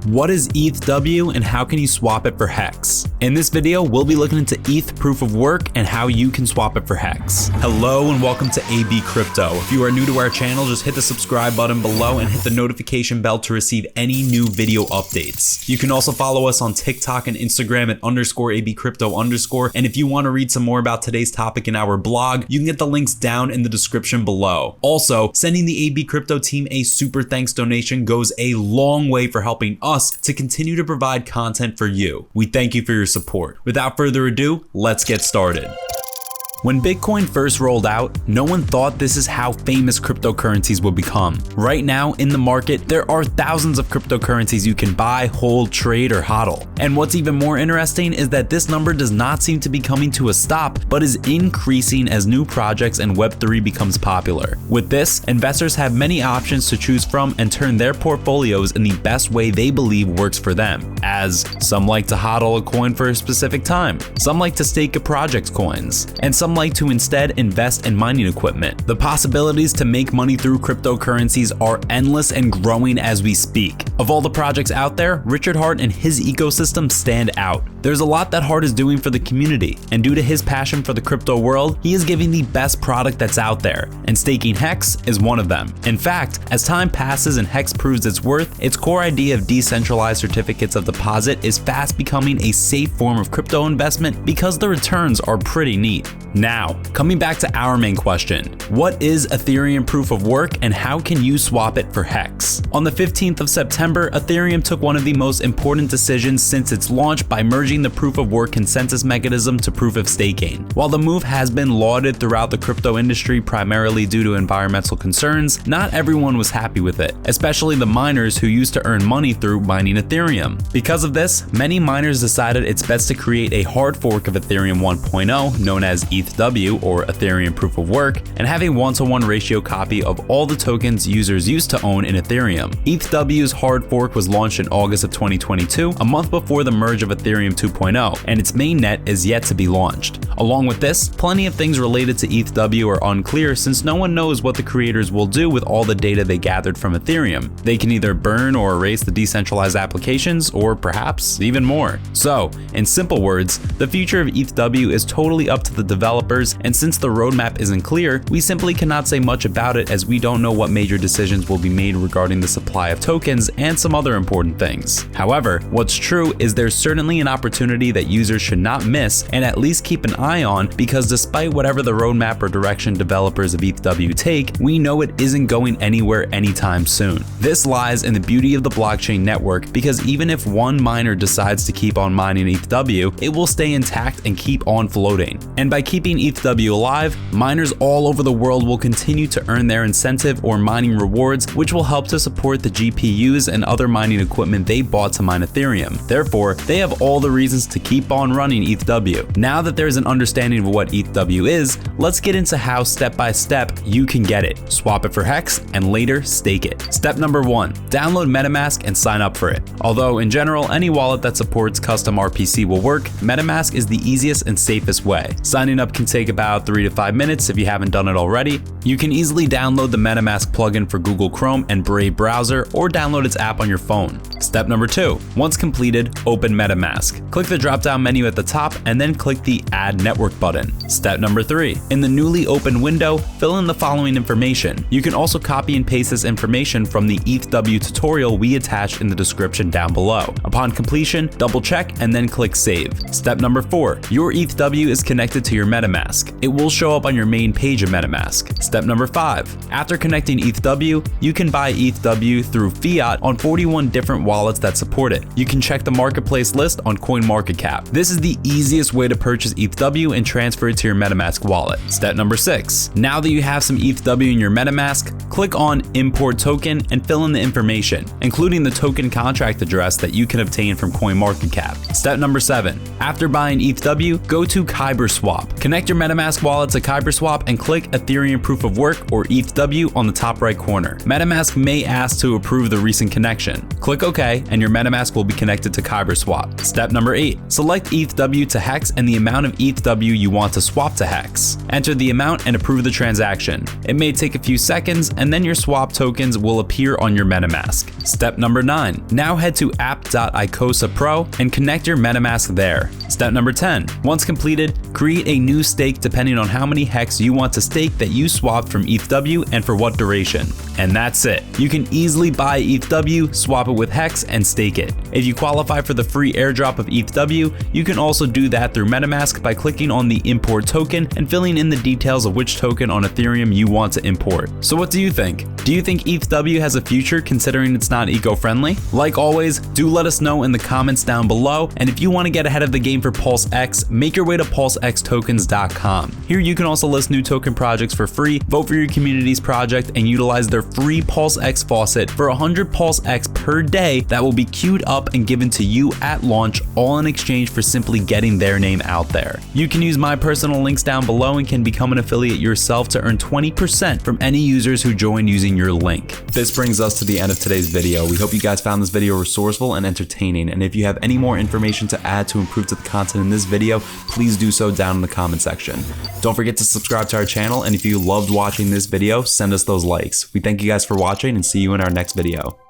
What is ETHW and how can you swap it for HEX? In this video, we'll be looking into ETH proof of work and how you can swap it for HEX. Hello and welcome to ABCrypto. If you are new to our channel, just hit the subscribe button below and hit the notification bell to receive any new video updates. You can also follow us on TikTok and Instagram at _ABCrypto_. And if you want to read some more about today's topic in our blog, you can get the links down in the description below. Also, sending the ABCrypto team a super thanks donation goes a long way for helping us to continue to provide content for you. We thank you for your support. Without further ado, let's get started. When Bitcoin first rolled out, no one thought this is how famous cryptocurrencies would become. Right now in the market, there are thousands of cryptocurrencies you can buy, hold, trade, or hodl. And what's even more interesting is that this number does not seem to be coming to a stop, but is increasing as new projects and Web3 becomes popular. With this, investors have many options to choose from and turn their portfolios in the best way they believe works for them, as some like to hodl a coin for a specific time, some like to stake a project's coins, and some like to instead invest in mining equipment. The possibilities to make money through cryptocurrencies are endless and growing as we speak. Of all the projects out there, Richard Heart and his ecosystem stand out. There's a lot that Heart is doing for the community, and due to his passion for the crypto world, he is giving the best product that's out there, and staking HEX is one of them. In fact, as time passes and HEX proves its worth, its core idea of decentralized certificates of deposit is fast becoming a safe form of crypto investment because the returns are pretty neat. Now, coming back to our main question, what is Ethereum proof of work and how can you swap it for HEX? On the 15th of September, Ethereum took one of the most important decisions since its launch by merging the proof of work consensus mechanism to proof of staking. While the move has been lauded throughout the crypto industry primarily due to environmental concerns, not everyone was happy with it, especially the miners who used to earn money through mining Ethereum. Because of this, many miners decided it's best to create a hard fork of Ethereum 1.0 known as ETHW or Ethereum proof of work and have a 1-to-1 ratio copy of all the tokens users used to own in Ethereum. ETHW's hard fork was launched in August of 2022, a month before the merge of Ethereum 2.0, and its mainnet is yet to be launched. Along with this, plenty of things related to ETHW are unclear since no one knows what the creators will do with all the data they gathered from Ethereum. They can either burn or erase the decentralized applications, or perhaps even more. So, in simple words, the future of ETHW is totally up to the developers, and since the roadmap isn't clear, we simply cannot say much about it as we don't know what major decisions will be made regarding the supply of tokens and some other important things. However, what's true is there's certainly an opportunity that users should not miss and at least keep an eye on, because despite whatever the roadmap or direction developers of ETHW take, we know it isn't going anywhere anytime soon. This lies in the beauty of the blockchain network, because even if one miner decides to keep on mining ETHW, it will stay intact and keep on floating. And by keeping ETHW alive, miners all over the world will continue to earn their incentive or mining rewards, which will help to support the GPUs and other mining equipment they bought to mine Ethereum. Therefore, they have all the reasons to keep on running ETHW. Now that there's an understanding of what ETHW is, let's get into how step by step you can get it, swap it for HEX, and later stake it. Step number 1, download Metamask and sign up for it. Although in general, any wallet that supports custom RPC will work, Metamask is the easiest and safest way. Signing up can take about 3 to 5 minutes if you haven't done it already. You can easily download the Metamask plugin for Google Chrome and Brave browser, or download its app on your phone. Step number 2, once completed, open Metamask. Click the drop-down menu at the top and then click the Add Network button. Step number 3, in the newly opened window, fill in the following information. You can also copy and paste this information from the ETHW tutorial we attached in the description down below. Upon completion, double check and then click Save. Step number 4, your ETHW is connected to your Metamask. It will show up on your main page of Metamask. Step number 5, after connecting ETHW, you can buy ETHW through fiat on 41 different wallets that support it. You can check the marketplace list on CoinMarketCap. This is the easiest way to purchase ETHW and transfer it to your Metamask wallet. Step number 6, now that you have some ETHW in your Metamask, click on Import Token and fill in the information, including the token contract address that you can obtain from CoinMarketCap. Step number 7, after buying ETHW, go to Kyberswap. Connect your Metamask wallet to Kyberswap and click Ethereum proof of work or ETHW on the top right corner. Metamask may ask to approve the recent connection. Click OK OK, and your MetaMask will be connected to Kyberswap. Step number 8, select ETHW to HEX and the amount of ETHW you want to swap to HEX. Enter the amount and approve the transaction. It may take a few seconds, and then your swap tokens will appear on your MetaMask. Step number 9, now head to app.icosa Pro and connect your MetaMask there. Step number 10, once completed, create a new stake depending on how many HEX you want to stake that you swapped from ETHW and for what duration. And that's it. You can easily buy ETHW, swap it with HEX, and stake it. If you qualify for the free airdrop of ETHW, you can also do that through Metamask by clicking on the import token and filling in the details of which token on Ethereum you want to import. So what do you think? Do you think ETHW has a future considering it's not eco-friendly? Like always, do let us know in the comments down below, and if you want to get ahead of the game for PulseX, make your way to pulsextokens.com. Here you can also list new token projects for free, vote for your community's project, and utilize their free PulseX faucet for 100 PulseX per day that will be queued up and given to you at launch, all in exchange for simply getting their name out there. You can use my personal links down below and can become an affiliate yourself to earn 20% from any users who join using your link. This brings us to the end of today's video. We hope you guys found this video resourceful and entertaining, and if you have any more information to add to improve to the content in this video, please do so down in the comment section. Don't forget to subscribe to our channel, and if you loved watching this video, send us those likes. We thank you guys for watching and see you in our next video.